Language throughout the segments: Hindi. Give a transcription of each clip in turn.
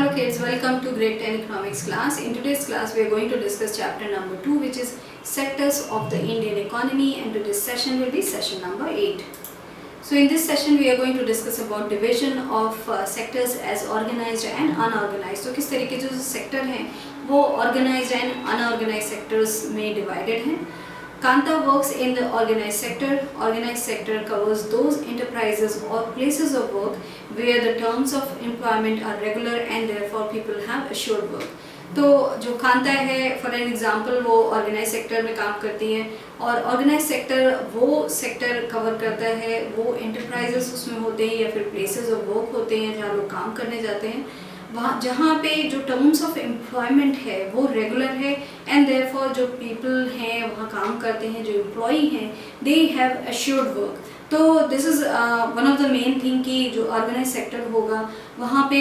Hello kids, welcome to grade 10 economics class. In today's class we are going to discuss chapter number 2, which is sectors of the Indian economy, and today's session will be session number 8. So in this session we are going to discuss about division of sectors as organized and unorganized. तो किस तरीके जो sector हैं वो organized and unorganized sectors में divided हैं. Kanta works in the organized sector. Organized sector covers those enterprises or places of work where the terms of employment are regular and therefore people have assured work. तो जो कांता है फॉर एन एग्जांपल वो ऑर्गेनाइज सेक्टर में काम करती है, और ऑर्गेनाइज सेक्टर वो सेक्टर कवर करता है, वो एंटरप्राइजेस उसमें होते हैं या फिर प्लेसेस ऑफ वर्क होते हैं जहाँ लोग काम करने जाते हैं, वहाँ जहाँ पे जो टर्म्स ऑफ एम्प्लॉयमेंट है वो रेगुलर है एंड देयरफॉर जो पीपल हैं वहाँ काम करते हैं, जो एम्प्लॉई हैं, दे हैव अश्योर्ड वर्क. तो this is one of the main thing कि जो ऑर्गेनाइज सेक्टर होगा वहाँ पे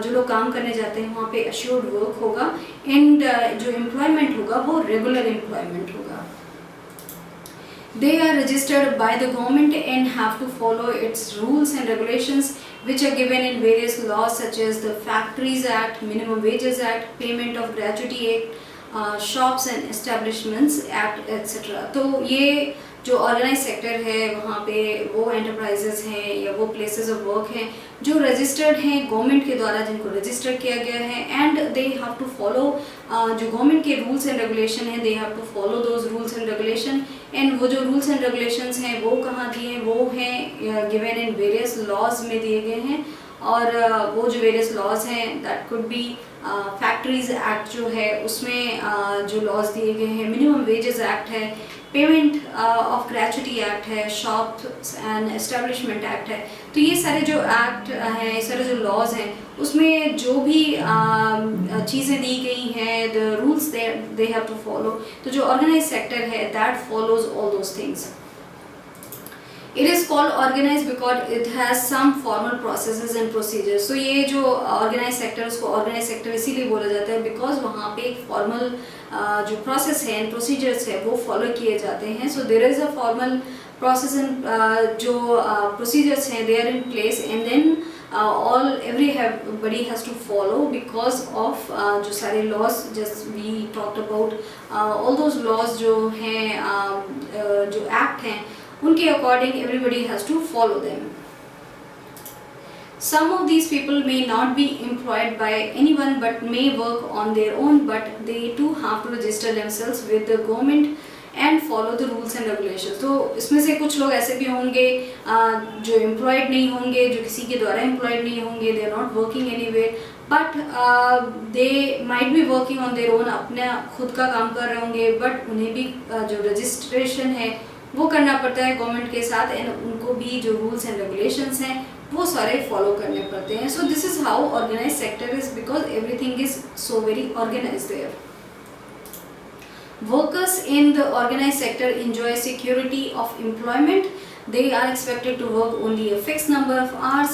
जो लोग काम करने जाते हैं वहाँ पे अश्योर्ड वर्क होगा एंड जो एम्प्लॉयमेंट होगा वो रेगुलर एम्प्लॉयमेंट होगा. They are registered by the government and have to follow its rules and regulations which are given in various laws such as the Factories Act, Minimum Wages Act, Payment of Gratuity Act, Shops and Establishments Act, etc. तो ये जो ऑर्गेनाइज सेक्टर है वहाँ पे वो एंटरप्राइजेस हैं या वो प्लेसेस ऑफ वर्क हैं जो रजिस्टर्ड हैं गवर्नमेंट के द्वारा, जिनको रजिस्टर किया गया है and they have to follow जो गवर्नमेंट के रूल्स एंड रेगुलेशन हैं, they have to follow those rules and regulation. And वो जो रूल्स एंड रेगुलेशंस हैं वो कहाँ दिए हैं, वो हैं गिवन इन वेरियस लॉज में दिए गए हैं. और वो जो वेरियस लॉज हैं that could be factories act जो है उसमें जो लॉज दिए गए हैं, मिनिमम वेजेस एक्ट है, पेमेंट ऑफ ग्रेचुटी एक्ट है, शॉप्स एंड एस्टेब्लिशमेंट एक्ट है. तो ये सारे जो एक्ट हैं, ये सारे जो लॉज हैं उसमें जो भी चीज़ें दी गई हैं, the rules they have to follow. तो जो ऑर्गेनाइज सेक्टर है that follows all those things. It is called organized because it has some formal processes and procedures. So ये जो organized sector उसको organized sector इसीलिए बोला जाता है because वहाँ पे एक formal जो process है and procedures है वो follow किए जाते हैं. So there is a formal process and जो procedures हैं they are in place and then everybody has to follow because of जो सारे laws just we talked about all those laws जो हैं जो act हैं उनके according everybody has to follow them. Some of these people may not be employed by anyone but may work on their own, but they too have to register themselves with the government and follow the rules and regulations. तो इसमें से कुछ लोग ऐसे भी होंगे जो employed नहीं होंगे, जो किसी के द्वारा employed नहीं होंगे, they are not working anywhere, but they might be working on their own, अपने खुद का काम कर रहे होंगे, but उन्हें भी जो registration है वो करना पड़ता है गवर्नमेंट के साथ एंड उनको भी जो रूल्स एंड रेगुलेशंस हैं वो सारे फॉलो करने पड़ते हैं. So this is how organize sector is because everything is so very organize there. Workers in the organized sector enjoy security of employment. They are expected to work only a fixed number of hours.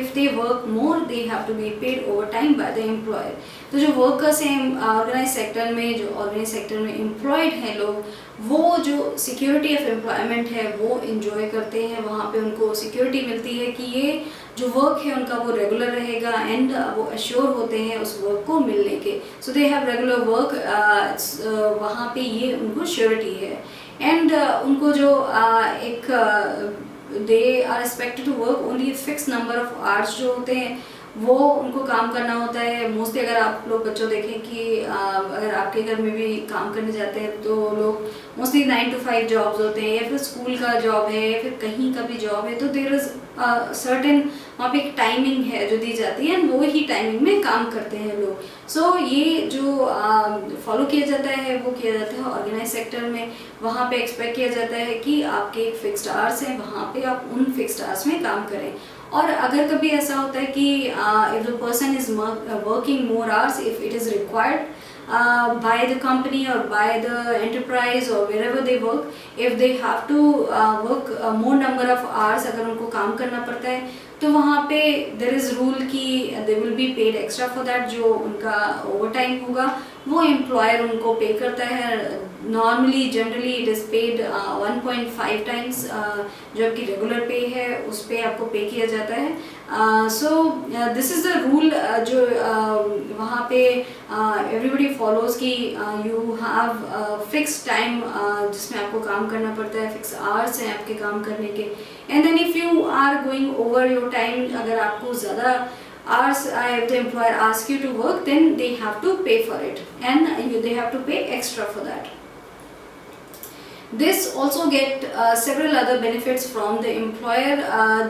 If they work more, they have to be paid overtime by the employer. तो जो वर्कर्स हैं ऑर्गेनाइज सेक्टर में, जो ऑर्गेनाइज सेक्टर में एम्प्लॉयड हैं लोग, वो जो सिक्योरिटी ऑफ एम्प्लॉयमेंट है वो इंजॉय करते हैं. वहाँ पे उनको सिक्योरिटी मिलती है कि ये जो वर्क है उनका वो रेगुलर रहेगा एंड वो अश्योर होते हैं उस वर्क को मिलने के. सो दे हैव रेगुलर वर्क, वहाँ पे ये उनको श्योरिटी है. एंड उनको जो एक they are expected to work only fix number of hours जो होते हैं वो उनको काम करना होता है. मोस्टली अगर आप लोग बच्चों देखें कि अगर आपके घर में भी काम करने जाते हैं तो लोग मोस्टली 9 to 5 जॉब्स होते हैं या फिर स्कूल का जॉब है या फिर कहीं का भी जॉब है, तो देयर इज़ सर्टेन वहाँ पे एक टाइमिंग है जो दी जाती है एंड वो ही टाइमिंग में काम करते हैं लोग. सो ये जो फॉलो किया जाता है वो किया जाता है ऑर्गेनाइज सेक्टर में. वहाँ पे एक्सपेक्ट किया जाता है कि आपके एक फिक्स्ड आवर्स हैं, वहाँ पे आप उन फिक्स्ड आवर्स में काम करें. और अगर कभी ऐसा होता है कि if the person is working more hours, if it is required by the company or by the enterprise or wherever they work, if they have to work more number of hours, अगर उनको काम करना पड़ता है तो वहाँ पे there is rule कि they will be paid extra for that. जो उनका ओवर टाइम होगा वो एम्प्लॉयर उनको पे करता है। Normally generally it is paid 1.5 times जो आपकी रेगुलर पे है उस पे आपको पे किया जाता है। सो दिस इज़ द रूल जो वहाँ पे एवरीबडी फॉलोज कि यू हैव फिक्स टाइम जिसमें आपको काम करना पड़ता है, फिक्स आवर्स हैं आपके काम करने के। And then if you are going over your time, अगर आपको ज़्यादा hours if the employer asks you to work, then they have to pay for it and they have to pay extra for that. This also get several other benefits from the employer.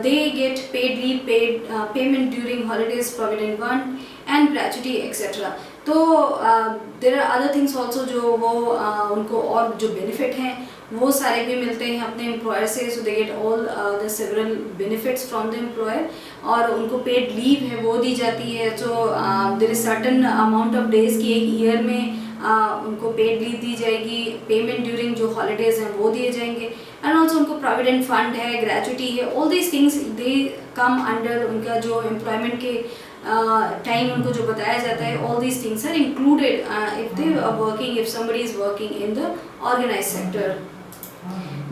They get paid leave, paid payment during holidays, provident fund and gratuity etc. तो there are other things also जो वो उनको और जो benefit हैं वो सारे भी मिलते हैं अपने एम्प्लॉयर से। So they get all the several benefits from the employer, और उनको पेड लीव है वो दी जाती है। So there is certain amount of days की एक ईयर में उनको पेड लीव दी जाएगी। पेमेंट ड्यूरिंग जो हॉलीडेज हैं वो दिए जाएंगे, एंड ऑल्सो उनको प्रोविडेंट फंड है, ग्रेचुटी है। All these things they come under उनका जो एम्प्लॉयमेंट के टाइम उनको जो बताया जाता है। All these things are included if they are working, if somebody is working in the organized sector.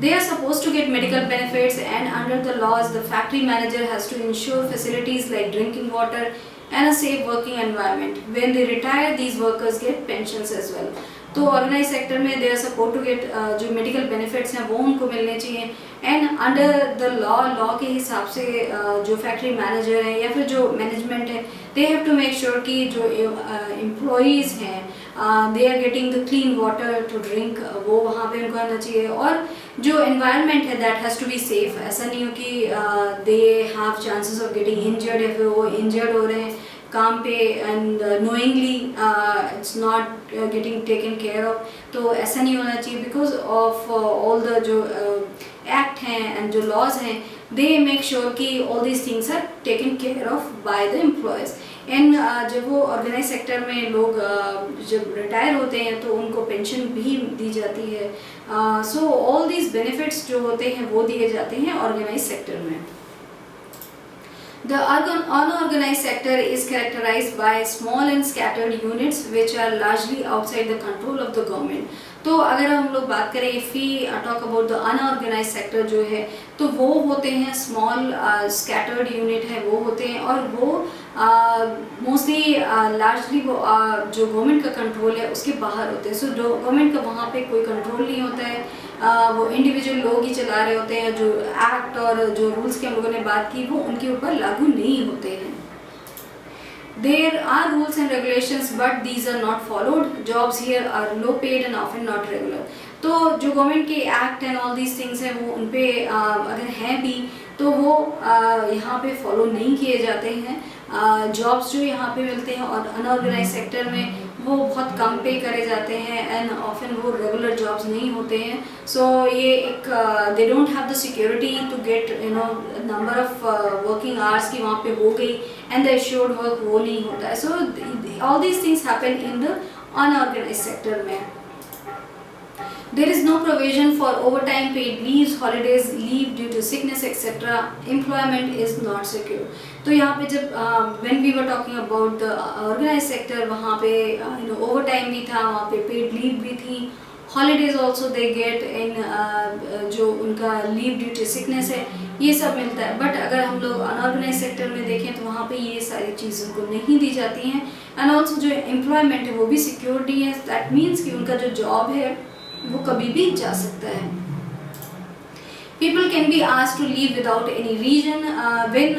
They are supposed to get medical benefits, and under the laws the factory manager has to ensure facilities like drinking water and a safe working environment. When they retire, these workers get pensions as well. तो ऑर्गेनाइज सेक्टर में they are support to get जो मेडिकल बेनिफिट्स हैं वो उनको मिलने चाहिए। एंड अंडर द लॉ के हिसाब से जो फैक्ट्री मैनेजर है या फिर जो मैनेजमेंट है, they have to make sure कि जो एम्प्लॉयज़ हैं they are getting the clean water to drink, वो वहाँ पे उनको आना चाहिए। और जो एनवायरनमेंट है that has to be safe. ऐसा नहीं हो कि they have chances of getting injured या फिर वो इंजर्ड हो रहे हैं काम पे and knowingly it's not getting taken care of. तो ऐसा नहीं होना चाहिए बिकॉज ऑफ ऑल द जो एक्ट हैं एंड जो लॉज हैं, दे मेक श्योर कि all these things are taken care of by the employees. And जब वो ऑर्गेनाइज सेक्टर में लोग जब रिटायर होते हैं तो उनको पेंशन भी दी जाती है। सो ऑल दीज बेनिफिट्स जो होते हैं वो दिए जाते हैं ऑर्गेनाइज सेक्टर में। The unorganized sector is characterized by small and scattered units which are largely outside the control of the government. तो अगर हम लोग बात करें if we talk about the unorganized sector जो है तो वो होते हैं small scattered unit है वो होते हैं, और वो मोस्टली लार्जली वो जो गवर्नमेंट का कंट्रोल है उसके बाहर होते हैं। सो जो गवर्नमेंट का वहाँ पे कोई कंट्रोल नहीं होता है, वो इंडिविजुअल लोग ही चला रहे होते हैं। जो एक्ट और जो रूल्स की हम लोगों ने बात की वो उनके ऊपर लागू नहीं होते हैं। There are rules and regulations but these are not followed. Jobs here are low paid and often not regular. तो जो गवर्नमेंट के act and all these things हैं वो उन पे अगर हैं भी तो वो यहाँ पे फॉलो नहीं किए जाते हैं। जॉब्स जो यहाँ पे मिलते हैं और अनऑर्गेनाइज सेक्टर में वो बहुत कम पे करे जाते हैं एंड ऑफन वो रेगुलर जॉब्स नहीं होते हैं। सो ये एक they don't have the security to get number of working hours की वहाँ पे हो गई एंड द एश्योर्ड वर्क वो नहीं होता है। So all these things happen in the unorganize sector में। There is no provision for overtime, paid leaves, holidays, leave due to sickness, etc. Employment is not secure. तो यहाँ पे जब when we were talking about the organized sector, वहाँ पे overtime भी था, वहाँ पे paid leave भी थी, holidays also they get in जो उनका leave due to sickness है ये सब मिलता है। बट अगर हम लोग अनऑर्गेनाइज सेक्टर में देखें तो वहाँ पे ये सारी चीज़ें उनको नहीं दी जाती हैं। एंड ऑल्सो जो एम्प्लॉयमेंट है वो भी सिक्योर नहीं है। दैट मीन्स कि उनका जो जॉब है वो कभी भी जा सकता है। People can be asked to leave without any reason when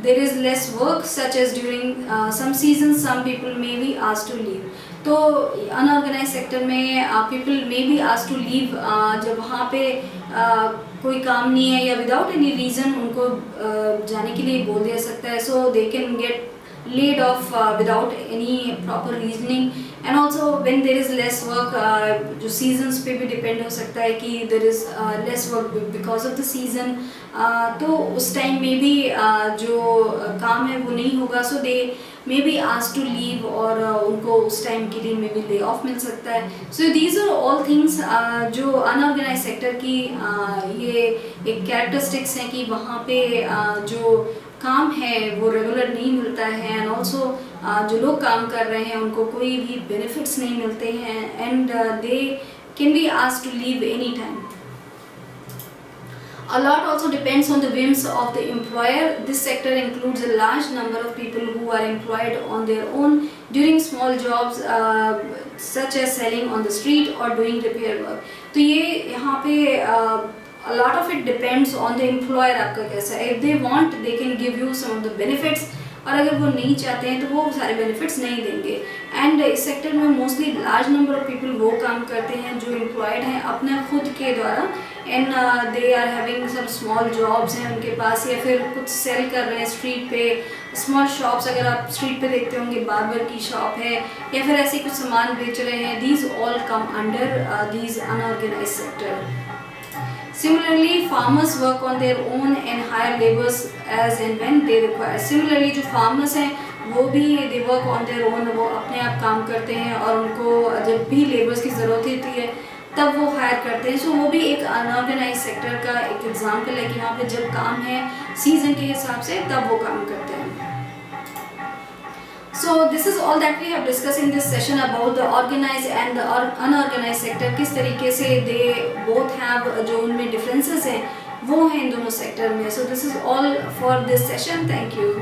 there is less work, such as during some seasons. Some people may be asked to leave. तो अनऑर्गेनाइज सेक्टर में people may be asked to leave जब वहाँ पे कोई काम नहीं है या विदाउट एनी रीज़न उनको जाने के लिए बोल दिया सकता है। So they can get laid off without any proper reasoning. And also when there is less work, जो seasons पे भी depend हो सकता है कि there is less work because of the season, तो उस time में भी जो काम है वो नहीं होगा। so they may be asked to leave और उनको उस time के लिए में भी lay off मिल सकता है। so these are all things जो unorganized sector की ये एक characteristics हैं कि वहाँ पे जो काम है वो रेगुलर नहीं मिलता है, एंड ऑल्सो जो लोग काम कर रहे हैं उनको कोई भी बेनिफिट्स नहीं मिलते हैं, and they can be asked to leave any time. A lot also depends on the whims of the employer. This sector includes a large number of people who are employed on their own during small jobs such as selling on the street or doing repair work. तो ये यहाँ पे a lot of it depends on the employer आपका कैसा है. If they want they can give you some of the benefits, और अगर वो नहीं चाहते हैं तो वो सारे बेनिफिट्स नहीं देंगे. एंड इस सेक्टर में mostly large number of people वो काम करते हैं जो एम्प्लॉयड हैं अपने खुद के द्वारा, and they are having some small jobs हैं उनके पास, या फिर कुछ सेल कर रहे हैं स्ट्रीट पे, स्मॉल शॉप्स अगर आप स्ट्रीट पे देखते होंगे बार्बर की शॉप है, या फिर ऐसे कुछ सामान बेच रहे हैं. These all come under these unorganised sector. Similarly, farmers work on their own and hire laborers as and when they require. Similarly, जो farmers हैं वो भी they work on their own, वो अपने आप काम करते हैं और उनको जब भी laborers की ज़रूरत होती है तब वो हायर करते हैं. सो वो भी एक अनऑर्गेनाइज सेक्टर का एक एग्जाम्पल है कि वहाँ पे जब काम है सीजन के हिसाब से तब वो काम करते हैं. So this is all that we have discussed in this session about the organized and the unorganized sector. किस तरीके से they both have जो उनमें differences हैं वो हैं इन दोनों सेक्टर में. So this is all for this session. Thank you.